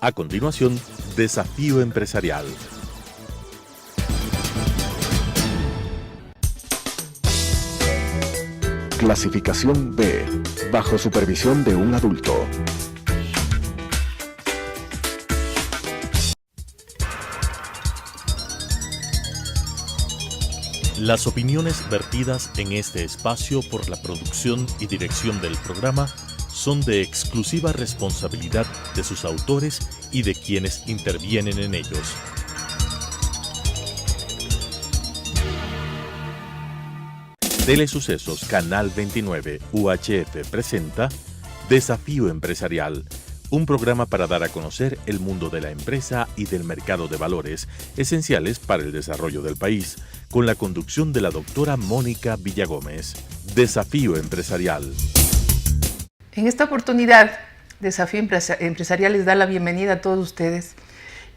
A continuación, Desafío Empresarial. Clasificación B, bajo supervisión de un adulto. Las opiniones vertidas en este espacio por la producción y dirección del programa son de exclusiva responsabilidad de sus autores y de quienes intervienen en ellos. Telesucesos Canal 29 UHF presenta Desafío Empresarial, un programa para dar a conocer el mundo de la empresa y del mercado de valores, esenciales para el desarrollo del país, con la conducción de la doctora Mónica Villagómez. Desafío Empresarial. En esta oportunidad, Desafío Empresarial les da la bienvenida a todos ustedes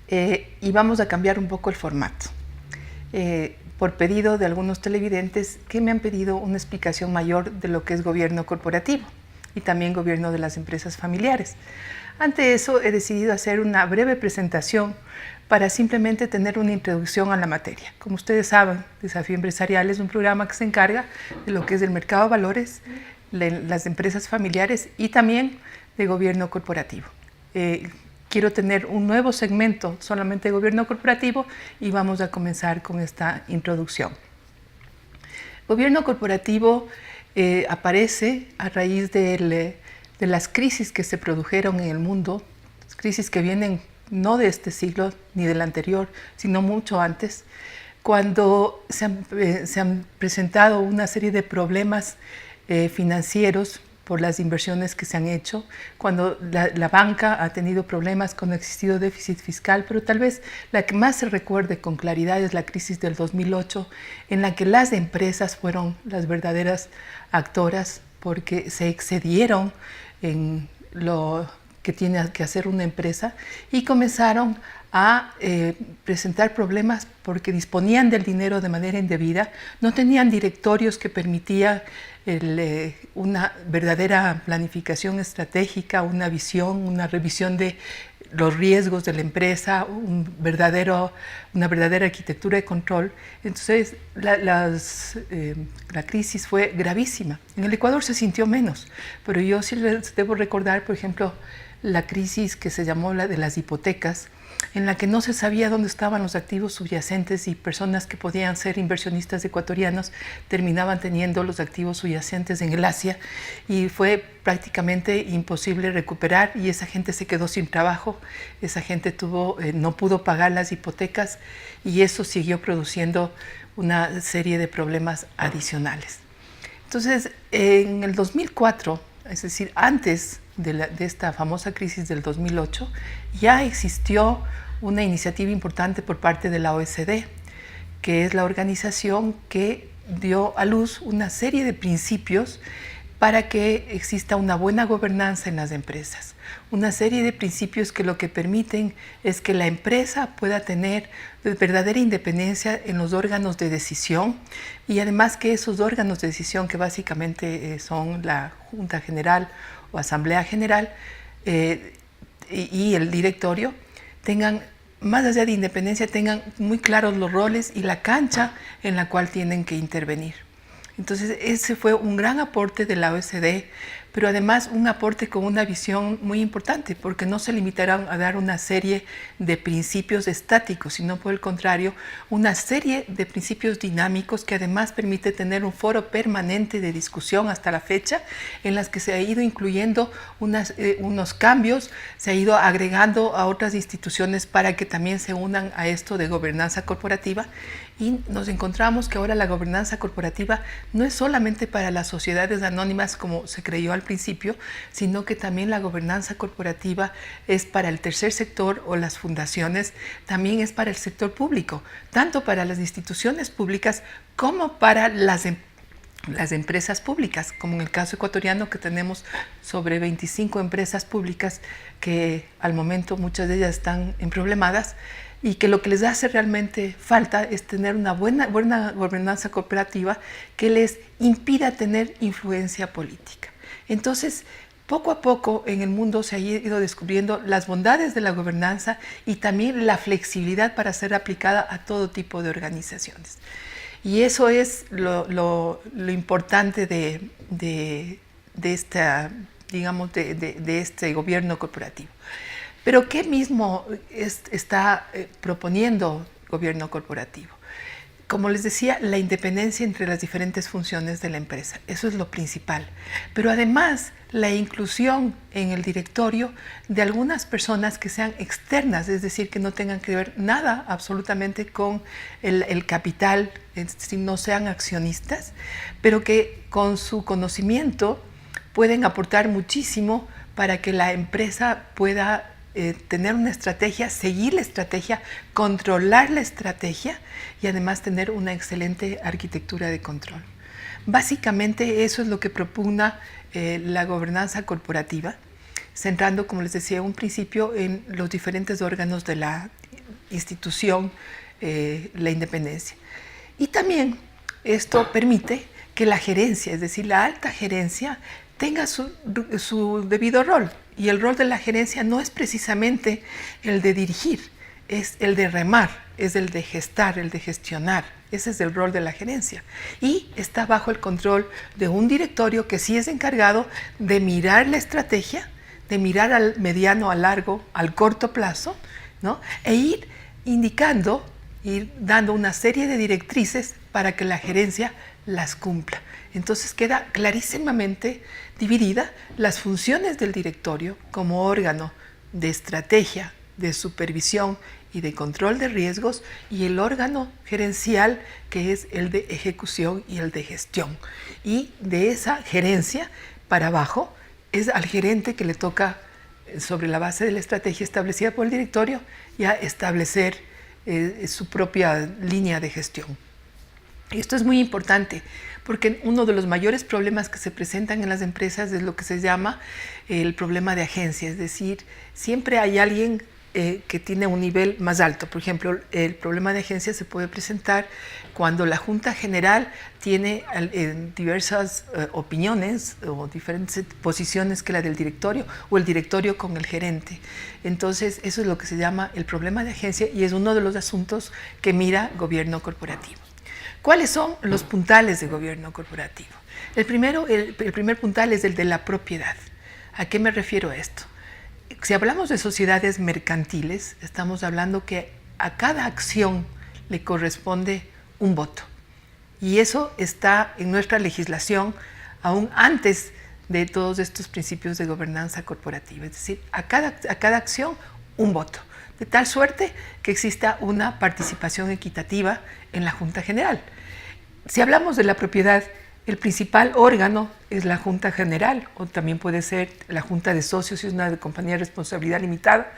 y vamos a cambiar un poco el formato. Por pedido de algunos televidentes que me han pedido una explicación mayor de lo que es gobierno corporativo y también gobierno de las empresas familiares. Ante eso he decidido hacer una breve presentación para simplemente tener una introducción a la materia. Como ustedes saben, Desafío Empresarial es un programa que se encarga de lo que es el mercado de valores, las empresas familiares y también de gobierno corporativo. Quiero tener un nuevo segmento solamente de gobierno corporativo y vamos a comenzar con esta introducción. Gobierno corporativo aparece a raíz de las crisis que se produjeron en el mundo, crisis que vienen no de este siglo ni del anterior, sino mucho antes, cuando se han presentado una serie de problemas financieros por las inversiones que se han hecho, cuando la banca ha tenido problemas, cuando ha existido déficit fiscal, pero tal vez la que más se recuerde con claridad es la crisis del 2008, en la que las empresas fueron las verdaderas actoras porque se excedieron en lo que tiene que hacer una empresa y comenzaron a presentar problemas porque disponían del dinero de manera indebida, no tenían directorios que permitían una verdadera planificación estratégica, una visión, una revisión de los riesgos de la empresa, una verdadera arquitectura de control. Entonces la crisis fue gravísima. En el Ecuador se sintió menos, pero yo sí les debo recordar, por ejemplo, la crisis que se llamó la de las hipotecas, en la que no se sabía dónde estaban los activos subyacentes y personas que podían ser inversionistas ecuatorianos terminaban teniendo los activos subyacentes en el Asia y fue prácticamente imposible recuperar y esa gente se quedó sin trabajo, esa gente no pudo pagar las hipotecas y eso siguió produciendo una serie de problemas adicionales. Entonces, en el 2004, es decir, antes de esta famosa crisis del 2008, ya existió una iniciativa importante por parte de la OECD, que es la organización que dio a luz una serie de principios para que exista una buena gobernanza en las empresas. Una serie de principios que lo que permiten es que la empresa pueda tener verdadera independencia en los órganos de decisión y además que esos órganos de decisión, que básicamente son la Junta General o Asamblea General y el directorio, tengan, más allá de independencia, tengan muy claros los roles y la cancha en la cual tienen que intervenir. Entonces ese fue un gran aporte de la OECD, pero además un aporte con una visión muy importante, porque no se limitaron a dar una serie de principios estáticos, sino por el contrario, una serie de principios dinámicos que además permite tener un foro permanente de discusión hasta la fecha, en las que se ha ido incluyendo unos cambios, se ha ido agregando a otras instituciones para que también se unan a esto de gobernanza corporativa. Y nos encontramos que ahora la gobernanza corporativa no es solamente para las sociedades anónimas como se creyó al principio, sino que también la gobernanza corporativa es para el tercer sector o las fundaciones, también es para el sector público, tanto para las instituciones públicas como para las empresas públicas, como en el caso ecuatoriano, que tenemos sobre 25 empresas públicas que al momento muchas de ellas están emproblemadas y que lo que les hace realmente falta es tener una buena gobernanza corporativa que les impida tener influencia política. Entonces, Poco a poco en el mundo se ha ido descubriendo las bondades de la gobernanza y también la flexibilidad para ser aplicada a todo tipo de organizaciones. Y eso es lo importante de este gobierno corporativo. Pero ¿qué mismo está proponiendo gobierno corporativo? Como les decía, la independencia entre las diferentes funciones de la empresa, eso es lo principal. Pero además, la inclusión en el directorio de algunas personas que sean externas, es decir, que no tengan que ver nada absolutamente con el capital, si no sean accionistas, pero que con su conocimiento pueden aportar muchísimo para que la empresa pueda tener una estrategia, seguir la estrategia, controlar la estrategia y además tener una excelente arquitectura de control. Básicamente eso es lo que propugna la gobernanza corporativa, centrando, como les decía, un principio en los diferentes órganos de la institución, la independencia. Y también esto permite que la gerencia, es decir, la alta gerencia, tenga su debido rol. Y el rol de la gerencia no es precisamente el de dirigir, es el de remar, es el de gestar, el de gestionar. Ese es el rol de la gerencia. Y está bajo el control de un directorio que sí es encargado de mirar la estrategia, de mirar al mediano, al largo, al corto plazo, ¿no? E ir indicando, ir dando una serie de directrices para que la gerencia las cumpla. Entonces queda clarísimamente dividida las funciones del directorio como órgano de estrategia, de supervisión y de control de riesgos, y el órgano gerencial, que es el de ejecución y el de gestión. Y de esa gerencia para abajo es al gerente que le toca, sobre la base de la estrategia establecida por el directorio, ya establecer su propia línea de gestión. Esto es muy importante porque uno de los mayores problemas que se presentan en las empresas es lo que se llama el problema de agencia, es decir, siempre hay alguien que tiene un nivel más alto. Por ejemplo, el problema de agencia se puede presentar cuando la Junta General tiene diversas opiniones o diferentes posiciones que la del directorio o el directorio con el gerente. Entonces, eso es lo que se llama el problema de agencia y es uno de los asuntos que mira gobierno corporativo. ¿Cuáles son los puntales de gobierno corporativo? El primer puntal es el de la propiedad. ¿A qué me refiero a esto? Si hablamos de sociedades mercantiles, estamos hablando que a cada acción le corresponde un voto. Y eso está en nuestra legislación aún antes de todos estos principios de gobernanza corporativa. Es decir, a cada acción un voto. De tal suerte que exista una participación equitativa en la Junta General. Si hablamos de la propiedad, el principal órgano es la Junta General, o también puede ser la Junta de Socios si es una compañía de responsabilidad limitada,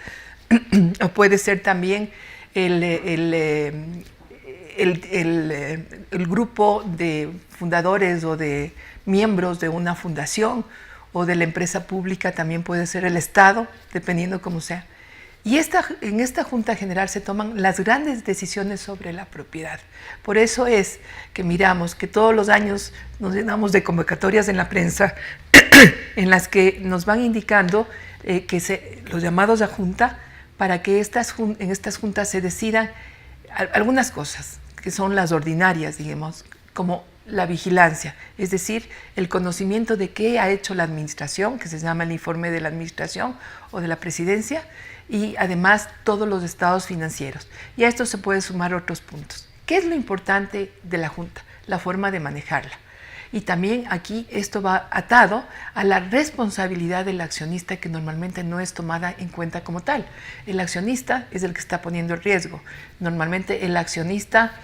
o puede ser también el grupo de fundadores o de miembros de una fundación o de la empresa pública, también puede ser el Estado, dependiendo cómo sea. Y en esta Junta General se toman las grandes decisiones sobre la propiedad. Por eso es que miramos que todos los años nos llenamos de convocatorias en la prensa en las que nos van indicando los llamados a junta para que en estas juntas se decidan algunas cosas que son las ordinarias, digamos, como la vigilancia, es decir, el conocimiento de qué ha hecho la administración, que se llama el informe de la administración o de la presidencia, y además todos los estados financieros. Y a esto se puede sumar otros puntos. ¿Qué es lo importante de la Junta? La forma de manejarla. Y también aquí esto va atado a la responsabilidad del accionista, que normalmente no es tomada en cuenta como tal. El accionista es el que está poniendo el riesgo. Normalmente el accionista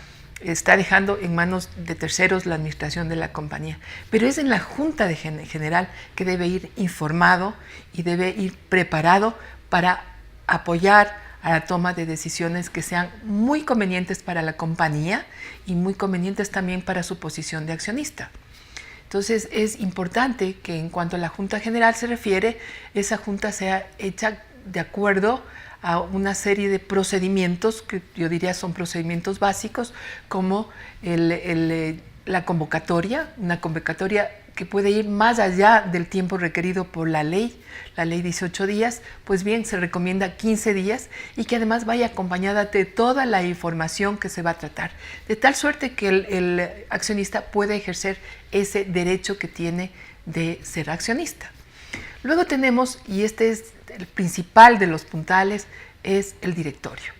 está dejando en manos de terceros la administración de la compañía. Pero es en la Junta General que debe ir informado y debe ir preparado para apoyar a la toma de decisiones que sean muy convenientes para la compañía y muy convenientes también para su posición de accionista. Entonces es importante que en cuanto a la Junta General se refiere, esa Junta sea hecha de acuerdo a una serie de procedimientos que yo diría son procedimientos básicos, como la convocatoria, una convocatoria que puede ir más allá del tiempo requerido por la ley 18 días, pues bien, se recomienda 15 días y que además vaya acompañada de toda la información que se va a tratar, de tal suerte que el accionista pueda ejercer ese derecho que tiene de ser accionista. Luego tenemos, y este es el principal de los puntales, es el directorio.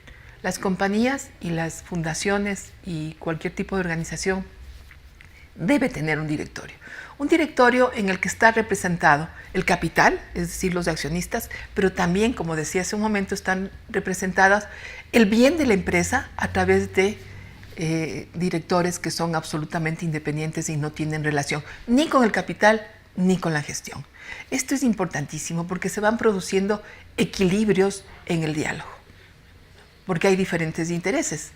Las compañías y las fundaciones y cualquier tipo de organización debe tener un directorio. Un directorio en el que está representado el capital, es decir, los accionistas, pero también, como decía hace un momento, están representadas el bien de la empresa a través de directores que son absolutamente independientes y no tienen relación ni con el capital ni con la gestión. Esto es importantísimo porque se van produciendo equilibrios en el diálogo, porque hay diferentes intereses.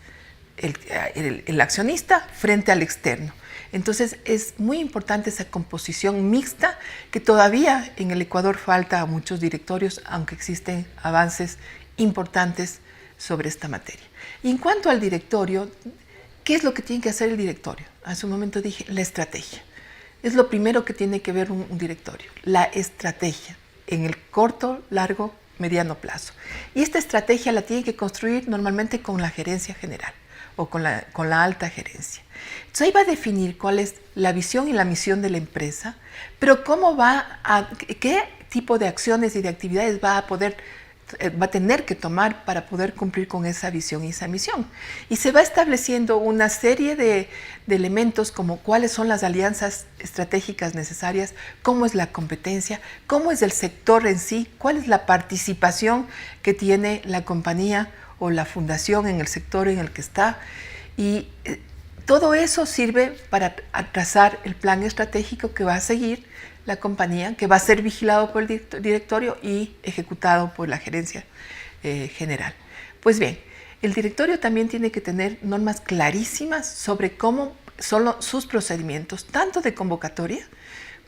El accionista frente al externo. Entonces es muy importante esa composición mixta que todavía en el Ecuador falta a muchos directorios, aunque existen avances importantes sobre esta materia. Y en cuanto al directorio, ¿qué es lo que tiene que hacer el directorio? Hace un momento dije la estrategia. Es lo primero que tiene que ver un directorio, la estrategia en el corto, largo, mediano plazo. Y esta estrategia la tiene que construir normalmente con la gerencia general o con la alta gerencia. Entonces ahí va a definir cuál es la visión y la misión de la empresa, pero qué tipo de acciones y de actividades va a tener que tomar para poder cumplir con esa visión y esa misión. Y se va estableciendo una serie de elementos como cuáles son las alianzas estratégicas necesarias, cómo es la competencia, cómo es el sector en sí, cuál es la participación que tiene la compañía o la fundación en el sector en el que está. Y todo eso sirve para trazar el plan estratégico que va a seguir la compañía, que va a ser vigilado por el directorio y ejecutado por la gerencia general. Pues bien, el directorio también tiene que tener normas clarísimas sobre cómo son sus procedimientos, tanto de convocatoria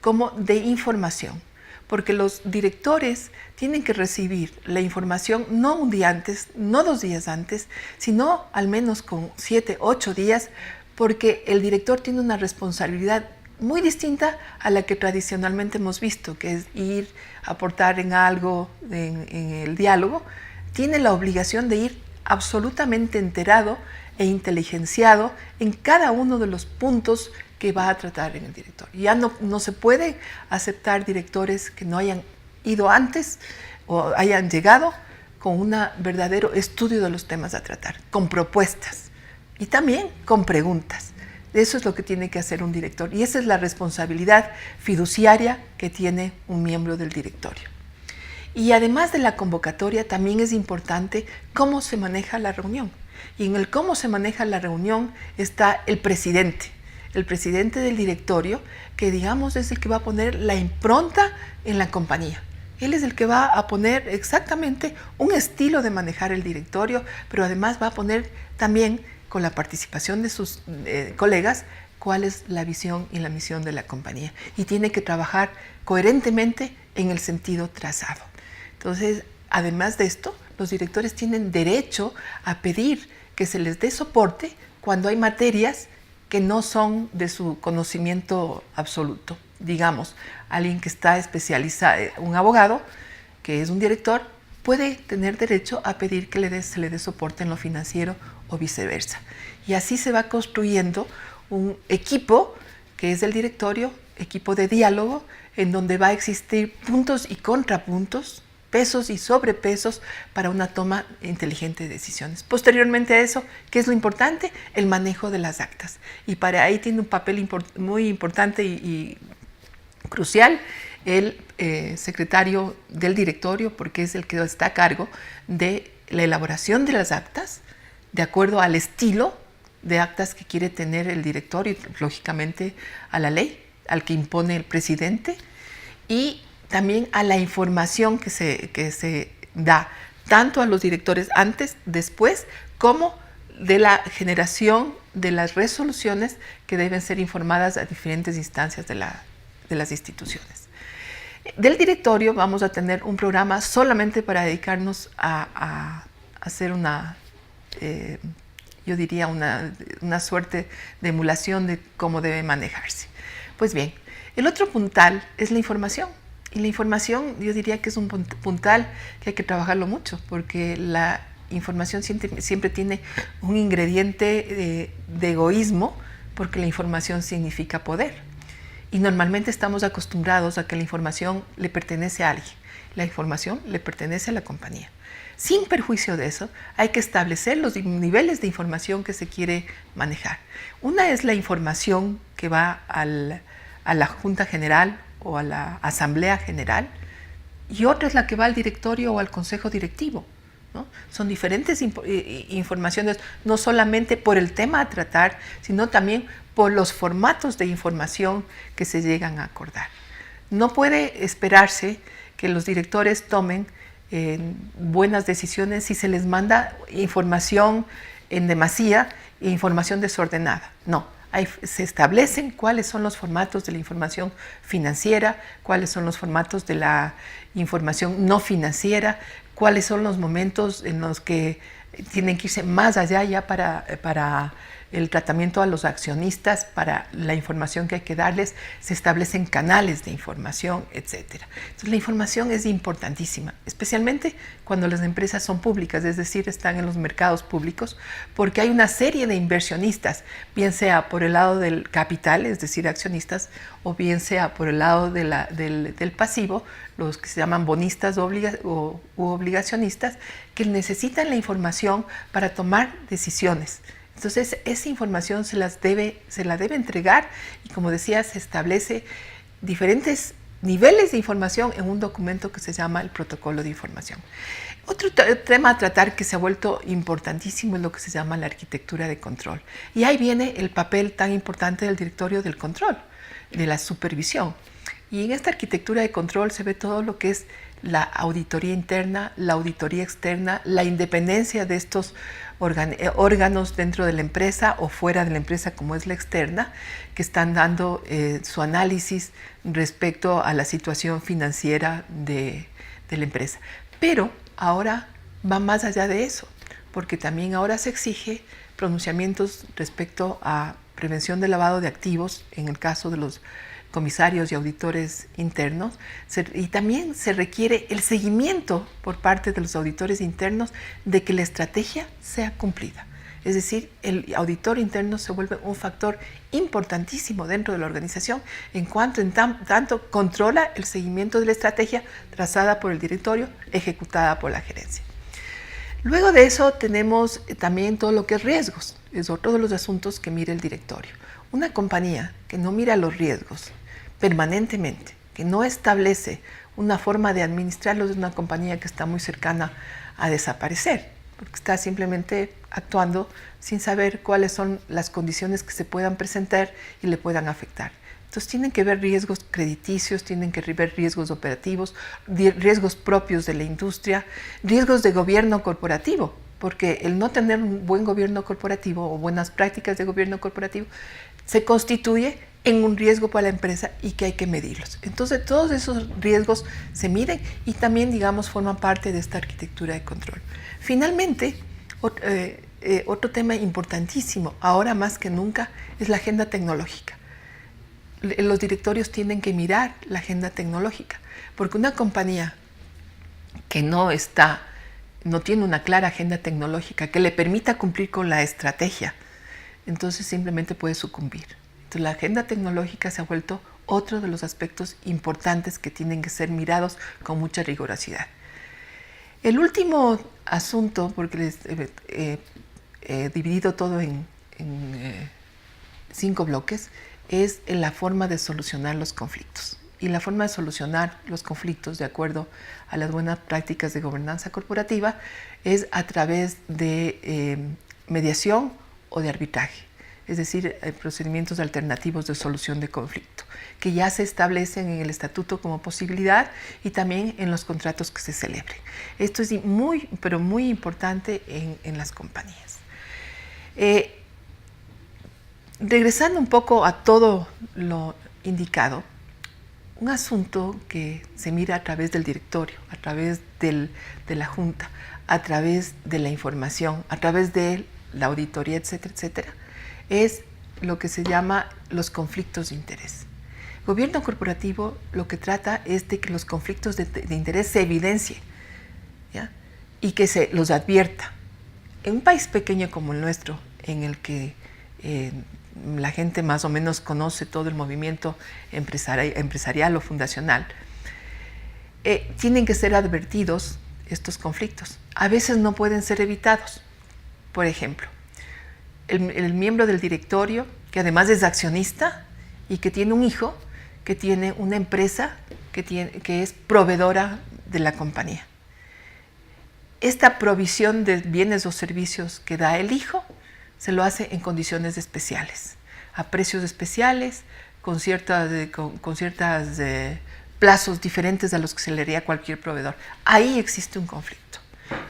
como de información, porque los directores tienen que recibir la información no un día antes, no 2 días antes, sino al menos con 7, 8 días, porque el director tiene una responsabilidad muy distinta a la que tradicionalmente hemos visto, que es ir a aportar en algo en el diálogo. Tiene la obligación de ir absolutamente enterado e inteligenciado en cada uno de los puntos que va a tratar en el directorio. Ya no se puede aceptar directores que no hayan ido antes o hayan llegado con un verdadero estudio de los temas a tratar, con propuestas y también con preguntas. Eso es lo que tiene que hacer un director y esa es la responsabilidad fiduciaria que tiene un miembro del directorio. Y además de la convocatoria, también es importante cómo se maneja la reunión. Y en el cómo se maneja la reunión está el presidente del directorio, que digamos es el que va a poner la impronta en la compañía. Él es el que va a poner exactamente un estilo de manejar el directorio, pero además va a poner también, con la participación de sus colegas, cuál es la visión y la misión de la compañía. Y tiene que trabajar coherentemente en el sentido trazado. Entonces, además de esto, los directores tienen derecho a pedir que se les dé soporte cuando hay materias que no son de su conocimiento absoluto. Digamos, alguien que está especializado, un abogado que es un director, puede tener derecho a pedir que se le dé soporte en lo financiero o viceversa. Y así se va construyendo un equipo que es el directorio, equipo de diálogo, en donde va a existir puntos y contrapuntos, pesos y sobrepesos para una toma inteligente de decisiones. Posteriormente a eso, ¿qué es lo importante? El manejo de las actas. Y para ahí tiene un papel muy importante y crucial el secretario del directorio, porque es el que está a cargo de la elaboración de las actas, de acuerdo al estilo de actas que quiere tener el directorio, y lógicamente a la ley, al que impone el presidente, y también a la información que se da tanto a los directores antes, después, como de la generación de las resoluciones que deben ser informadas a diferentes instancias de las instituciones. Del directorio vamos a tener un programa solamente para dedicarnos a hacer yo diría una suerte de emulación de cómo debe manejarse. Pues bien, El otro puntal es la información. Y la información, yo diría que es un puntal que hay que trabajarlo mucho, porque la información siempre tiene un ingrediente de egoísmo, porque la información significa poder. Y normalmente estamos acostumbrados a que la información le pertenece a alguien. La información le pertenece a la compañía. Sin perjuicio de eso, hay que establecer los niveles de información que se quiere manejar. Una es la información que va a la Junta General o a la Asamblea General, y otra es la que va al directorio o al consejo directivo, ¿no? Son diferentes informaciones, no solamente por el tema a tratar, sino también por los formatos de información que se llegan a acordar. No puede esperarse que los directores tomen buenas decisiones si se les manda información en demasía e información desordenada. No. Se establecen cuáles son los formatos de la información financiera, cuáles son los formatos de la información no financiera, cuáles son los momentos en los que tienen que irse más allá ya para el tratamiento a los accionistas, para la información que hay que darles, se establecen canales de información, etc. Entonces la información es importantísima, especialmente cuando las empresas son públicas, es decir, están en los mercados públicos, porque hay una serie de inversionistas, bien sea por el lado del capital, es decir, accionistas, o bien sea por el lado del pasivo, los que se llaman bonistas u obligacionistas, que necesitan la información para tomar decisiones. Entonces, esa información se la debe entregar y, como decía, se establece diferentes niveles de información en un documento que se llama el protocolo de información. Otro tema a tratar que se ha vuelto importantísimo es lo que se llama la arquitectura de control. Y ahí viene el papel tan importante del directorio del control, de la supervisión. Y en esta arquitectura de control se ve todo lo que es la auditoría interna, la auditoría externa, la independencia de estos órganos dentro de la empresa o fuera de la empresa, como es la externa, que están dando su análisis respecto a la situación financiera de la empresa. Pero ahora va más allá de eso, porque también ahora se exige pronunciamientos respecto a prevención del lavado de activos, en el caso de los comisarios y auditores internos, y también se requiere el seguimiento por parte de los auditores internos de que la estrategia sea cumplida. Es decir, el auditor interno se vuelve un factor importantísimo dentro de la organización en tanto controla el seguimiento de la estrategia trazada por el directorio, ejecutada por la gerencia. Luego de eso tenemos también todo lo que es riesgos. Es otro de los asuntos que mira el directorio. Una compañía que no mira los riesgos permanentemente, que no establece una forma de administrarlos, es una compañía que está muy cercana a desaparecer, porque está simplemente actuando sin saber cuáles son las condiciones que se puedan presentar y le puedan afectar. Entonces tienen que ver riesgos crediticios, tienen que ver riesgos operativos, riesgos propios de la industria, riesgos de gobierno corporativo, porque el no tener un buen gobierno corporativo o buenas prácticas de gobierno corporativo se constituye en un riesgo para la empresa y que hay que medirlos. Entonces todos esos riesgos se miden y también, digamos, forman parte de esta arquitectura de control. Finalmente, otro tema importantísimo, ahora más que nunca, es la agenda tecnológica. Los directorios tienen que mirar la agenda tecnológica, porque una compañía que no tiene una clara agenda tecnológica que le permita cumplir con la estrategia, entonces simplemente puede sucumbir. Entonces la agenda tecnológica se ha vuelto otro de los aspectos importantes que tienen que ser mirados con mucha rigurosidad. El último asunto, porque les he dividido todo en 5 bloques, es la forma de solucionar los conflictos. Y la forma de solucionar los conflictos, de acuerdo a las buenas prácticas de gobernanza corporativa, es a través de mediación o de arbitraje, es decir, procedimientos alternativos de solución de conflicto, que ya se establecen en el estatuto como posibilidad y también en los contratos que se celebren. Esto es muy, pero muy importante en las compañías. Regresando un poco a todo lo indicado, un asunto que se mira a través del directorio, a través de la junta, a través de la información, a través de la auditoría, etcétera, etcétera, es lo que se llama los conflictos de interés. Gobierno corporativo lo que trata es de que los conflictos de interés se evidencien, ¿ya? Y que se los advierta. En un país pequeño como el nuestro, en el que la gente más o menos conoce todo el movimiento empresarial o fundacional, tienen que ser advertidos estos conflictos. A veces no pueden ser evitados. Por ejemplo, el miembro del directorio, que además es accionista y que tiene un hijo, que tiene una empresa que es proveedora de la compañía. Esta provisión de bienes o servicios que da el hijo se lo hace en condiciones especiales, a precios especiales, con ciertos plazos diferentes a los que se le haría a cualquier proveedor. Ahí existe un conflicto.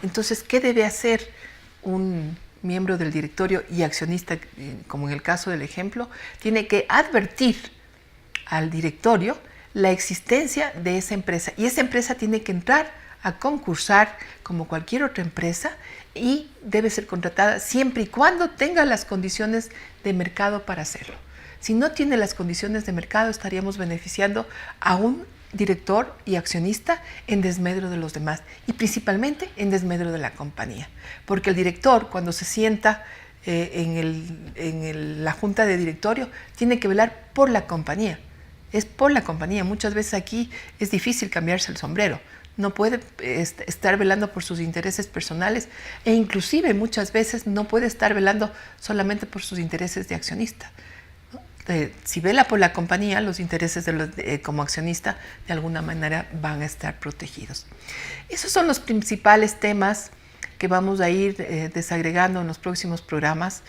Entonces, ¿qué debe hacer un miembro del directorio y accionista, como en el caso del ejemplo? Tiene que advertir al directorio la existencia de esa empresa, y esa empresa tiene que entrar a concursar como cualquier otra empresa y debe ser contratada siempre y cuando tenga las condiciones de mercado para hacerlo. Si no tiene las condiciones de mercado, estaríamos beneficiando a un director y accionista en desmedro de los demás, y principalmente en desmedro de la compañía, porque el director, cuando se sienta en la junta de directorio, tiene que velar por la compañía. Es por la compañía. Muchas veces aquí es difícil cambiarse el sombrero. No puede estar velando por sus intereses personales, e inclusive muchas veces no puede estar velando solamente por sus intereses de accionista. Si vela por la compañía, los intereses como accionista de alguna manera van a estar protegidos. Esos son los principales temas que vamos a ir desagregando en los próximos programas.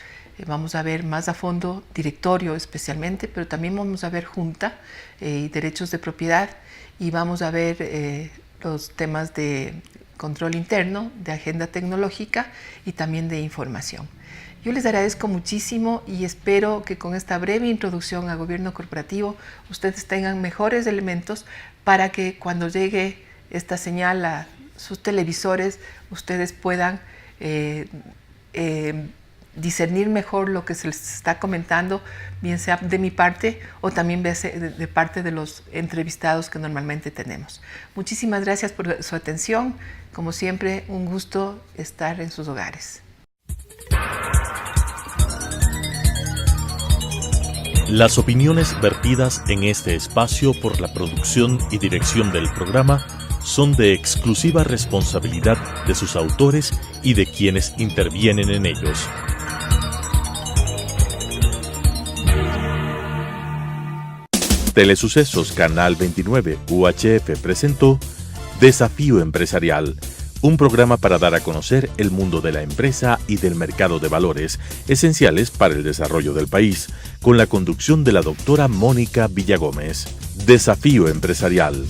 Vamos a ver más a fondo directorio especialmente, pero también vamos a ver junta y derechos de propiedad, y vamos a ver los temas de control interno, de agenda tecnológica y también de información. Yo les agradezco muchísimo y espero que con esta breve introducción a gobierno corporativo ustedes tengan mejores elementos para que cuando llegue esta señal a sus televisores ustedes puedan discernir mejor lo que se les está comentando, bien sea de mi parte o también de parte de los entrevistados que normalmente tenemos. Muchísimas gracias por su atención. Como siempre, un gusto estar en sus hogares. Las opiniones vertidas en este espacio por la producción y dirección del programa son de exclusiva responsabilidad de sus autores y de quienes intervienen en ellos. Telesucesos Canal 29 UHF presentó Desafío Empresarial, un programa para dar a conocer el mundo de la empresa y del mercado de valores esenciales para el desarrollo del país, con la conducción de la doctora Mónica Villagómez. Desafío Empresarial.